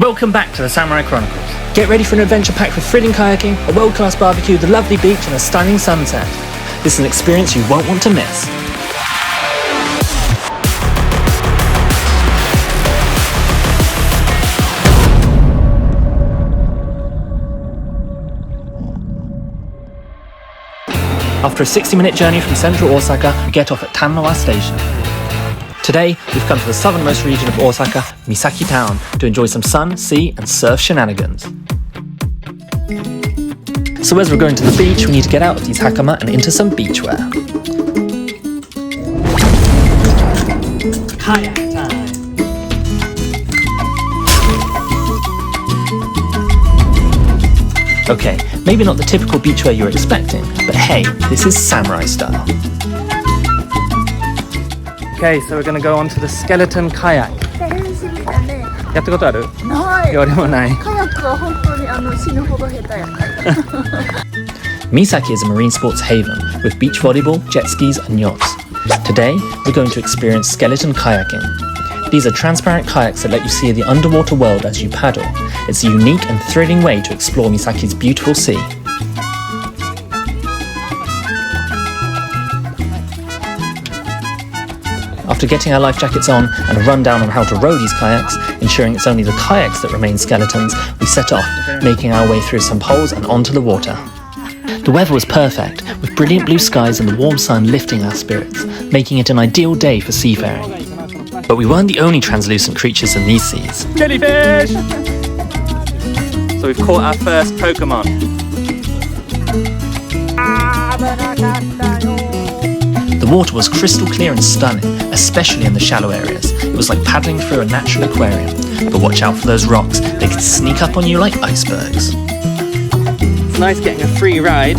Welcome back to the Samurai Chronicles. Get ready for an adventure packed with thrilling kayaking, a world-class barbecue, the lovely beach and a stunning sunset. This is an experience you won't want to miss. After a 60-minute journey from central Osaka, we get off at Tannoa Station. Today, we've come to the southernmost region of Osaka, Misaki town, to enjoy some sun, sea and surf shenanigans. So as we're going to the beach, we need to get out of these hakama and into some beachwear. Kayak time! Okay, maybe not the typical beachwear you're expecting, but hey, this is samurai style. Okay, so we're gonna go on to the skeleton kayak. やったことある？ない。俺もない。カヤックは本当に死ぬほど下手やから。Misaki is a marine sports haven with beach volleyball, jet skis and yachts. Today, we're going to experience skeleton kayaking. These are transparent kayaks that let you see the underwater world as you paddle. It's a unique and thrilling way to explore Misaki's beautiful sea. After getting our life jackets on and a rundown on how to row these kayaks, ensuring it's only the kayaks that remain skeletons, we set off, making our way through some poles and onto the water. The weather was perfect, with brilliant blue skies and the warm sun lifting our spirits, making it an ideal day for seafaring. But we weren't the only translucent creatures in these seas. Jellyfish! So we've caught our first Pokemon. The water was crystal clear and stunning, especially in the shallow areas. It was like paddling through a natural aquarium. But watch out for those rocks, they could sneak up on you like icebergs. It's nice getting a free ride.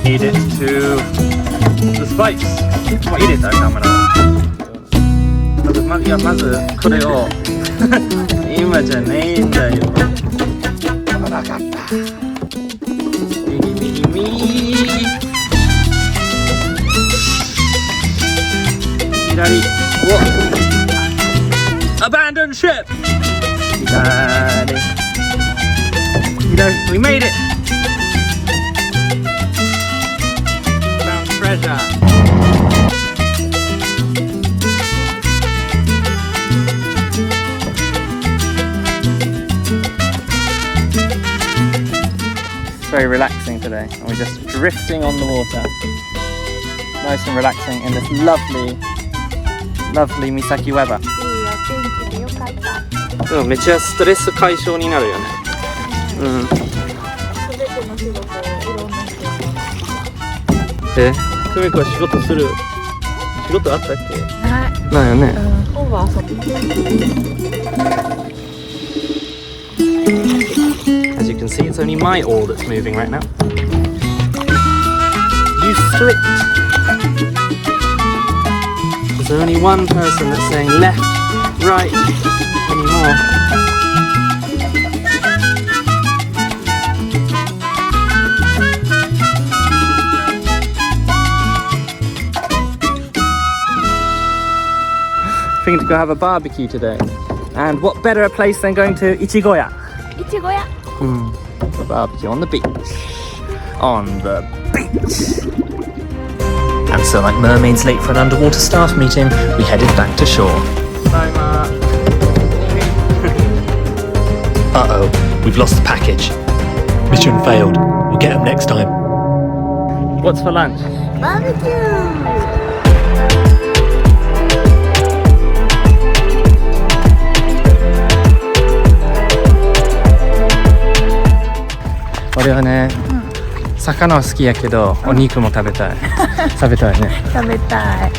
Need it to the spikes. もう入れたカメラを。いやまずこれを今じゃねえんだよ。分かった。右。左。Abandoned ship. 左。We made it. Found treasure. Very relaxing today, and we're just drifting on the water. Nice and relaxing in this lovely Misaki weather. めっちゃストレス解消になるよね。久美子は仕事する？仕事あったっけ？ないよね。As you can see, it's only my oar that's moving right now. You slipped. There's only one person that's saying left, right anymore. Thinking to go have a barbecue today. And what better a place than going to Ichigoya? Ichigoya? A barbecue on the beach. On the beach. And so, like mermaids late for an underwater staff meeting, we headed back to shore. Bye, Ma. Uh-oh, we've lost the package. Mission failed. We'll get them next time. What's for lunch? Barbecue! 俺はね、魚は好きやけど、お肉も食べたい。食べたいね。食べたい。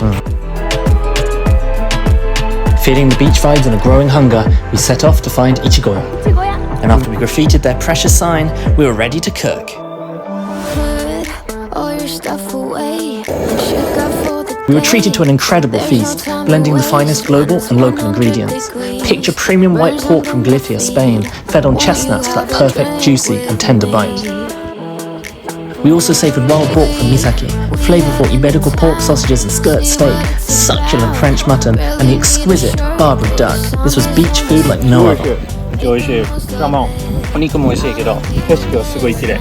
Feeling the beach vibes and a growing hunger, we set off to find Ichigoya. And after we graffitied their precious sign, we were ready to cook. We were treated to an incredible feast, blending the finest global and local ingredients. Picture premium white pork from Galicia, Spain, fed on chestnuts for that perfect, juicy and tender bite. We also savoured wild pork from Misaki, flavourful iberico pork sausages and skirt steak, succulent French mutton, and the exquisite Barbary duck. This was beach food like no other. 美味しい。お肉も美味しいけど、景色はすごい綺麗。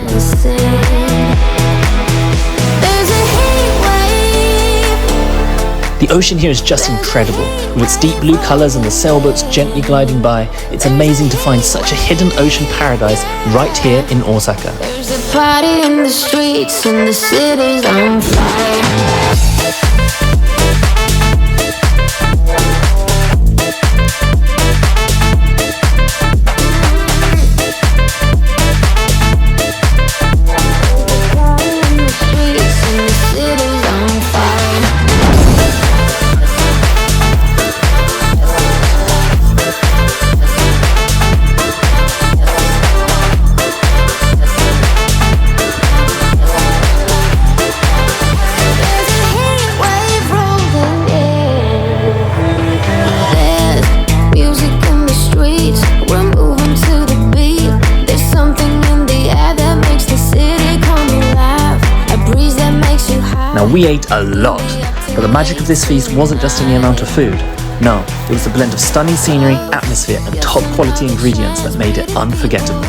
The ocean here is just incredible. With its deep blue colours and the sailboats gently gliding by, it's amazing to find such a hidden ocean paradise right here in Osaka. There's a party in the streets and the city's on fire. Now we ate a lot, but the magic of this feast wasn't just in the amount of food. No, it was the blend of stunning scenery, atmosphere and top quality ingredients that made it unforgettable.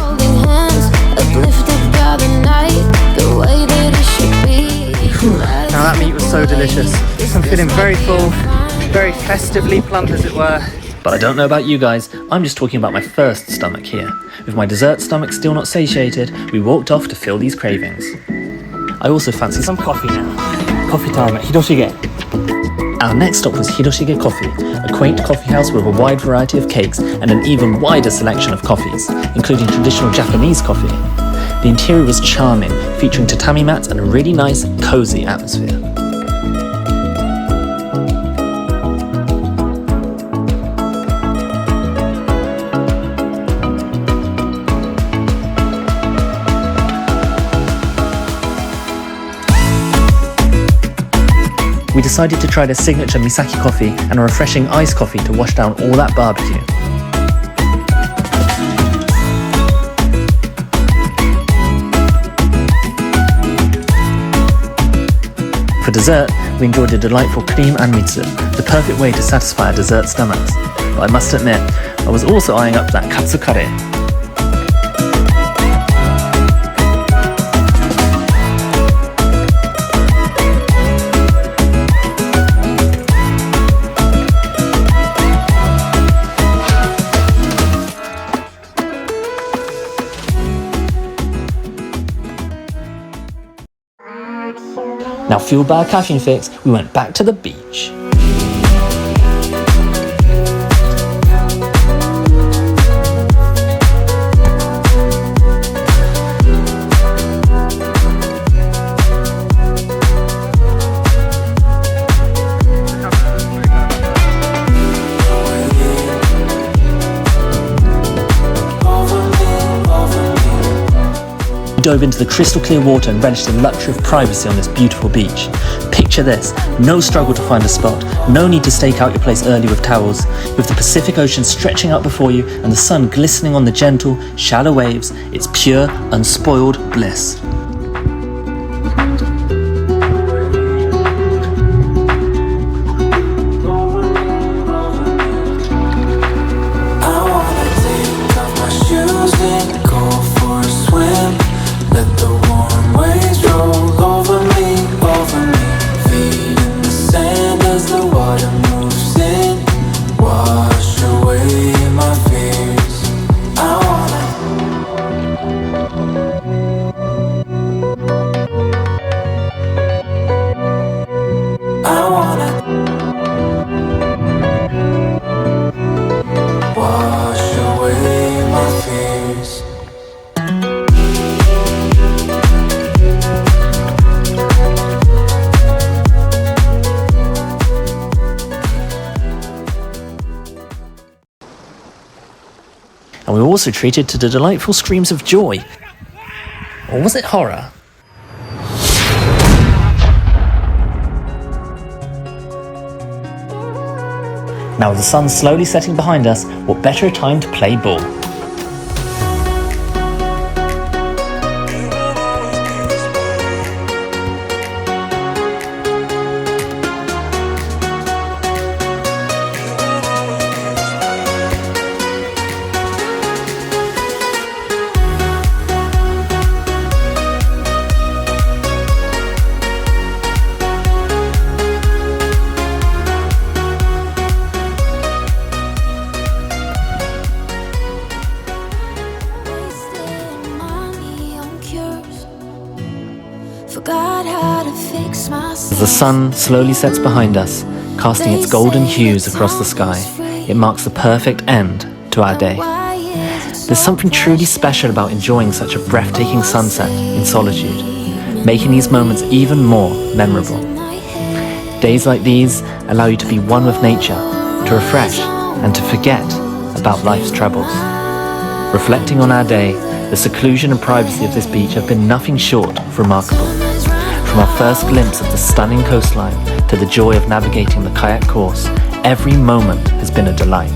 Now that meat was so delicious. I'm feeling very full, very festively plump as it were. But I don't know about you guys, I'm just talking about my first stomach here. With my dessert stomach still not satiated, we walked off to fill these cravings. I also fancy some coffee now. Coffee time at Hiroshige. Our next stop was Hiroshige Coffee, a quaint coffee house with a wide variety of cakes and an even wider selection of coffees, including traditional Japanese coffee. The interior was charming, featuring tatami mats and a really nice, cozy atmosphere. We decided to try their signature Misaki coffee and a refreshing iced coffee to wash down all that barbecue. For dessert, we enjoyed a delightful cream amidst, the perfect way to satisfy our dessert stomachs. But I must admit, I was also eyeing up that katsu curry. Now fueled by our caffeine fix, we went back to the beach. We dove into the crystal clear water and relished the luxury of privacy on this beautiful beach. Picture this, no struggle to find a spot, no need to stake out your place early with towels, with the Pacific Ocean stretching out before you and the sun glistening on the gentle, shallow waves. It's pure, unspoiled bliss. And we were also treated to the delightful screams of joy. Or was it horror? Now with the sun slowly setting behind us, what better a time to play ball? the sun slowly sets behind us, casting its golden hues across the sky, it marks the perfect end to our day. There's something truly special about enjoying such a breathtaking sunset in solitude, making these moments even more memorable. Days like these allow you to be one with nature, to refresh and to forget about life's troubles. Reflecting on our day, the seclusion and privacy of this beach have been nothing short of remarkable. From our first glimpse of the stunning coastline to the joy of navigating the kayak course, every moment has been a delight.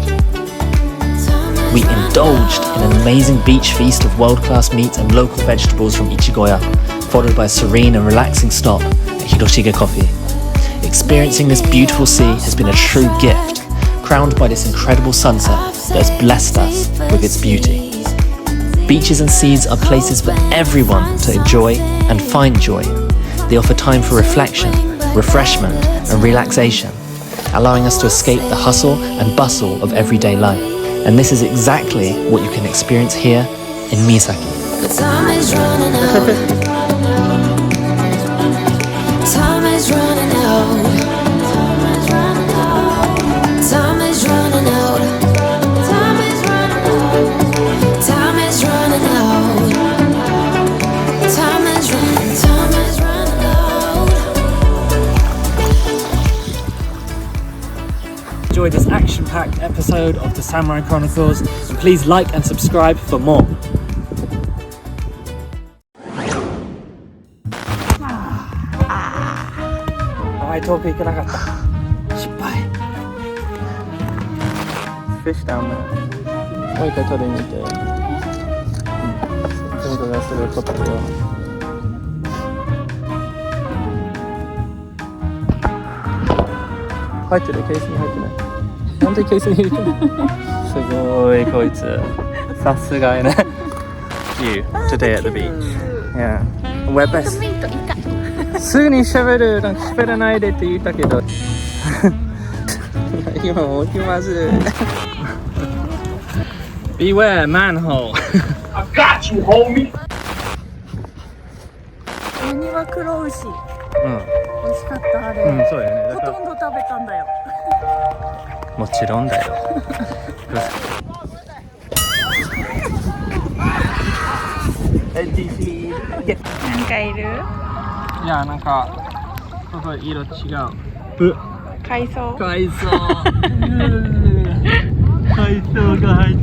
We indulged in an amazing beach feast of world-class meat and local vegetables from Ichigoya, followed by a serene and relaxing stop at Hiroshige Coffee. Experiencing this beautiful sea has been a true gift, crowned by this incredible sunset that has blessed us with its beauty. Beaches and seas are places for everyone to enjoy and find joy. They offer time for reflection, refreshment and relaxation, allowing us to escape the hustle and bustle of everyday life. And this is exactly what you can experience here in Misaki. Time is running out. Time is running out. Time is running out. Time is running out. Time is running out. Time is running out. Enjoy this action-packed episode of the Samurai Chronicles, and please like and subscribe for more. Talk 行けなかった。失敗。Fish down there。もう一回取りに行って。トミコがそれを取ってるよ。入ってる？ケースに入ってない。なんでケースに入れてる？すごいこいつ。さすがやね。You today at the beach. Yeah. We're best. すぐに喋る、なんか喋らないでって言ったけど今もう気まずいBeware manhole I got you, homie! ウニは黒牛、うん、美味しかったあれ、うん、そうよね。だからほとんど食べたんだよ。もちろんだよなんかいる？いや、なんかここ色違う。海藻。海藻海藻が入っ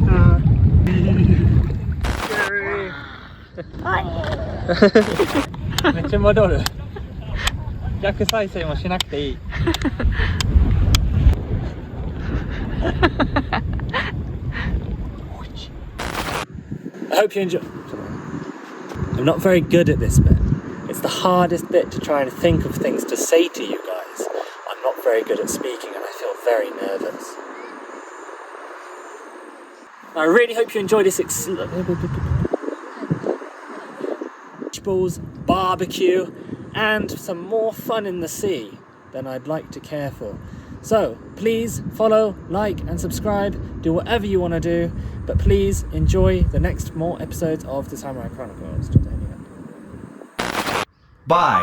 ためっちゃ戻る。逆再生もしなくていい。I hope you enjoy. I'm not very good at this bit. It's the hardest bit to try and think of things to say to you guys. I'm not very good at speaking and I feel very nervous. I really hope you enjoy this vegetables, barbecue and some more fun in the sea than I'd like to care for. So please follow, like and subscribe, do whatever you want to do, but please enjoy the next more episodes of the Samurai Chronicles. Bye!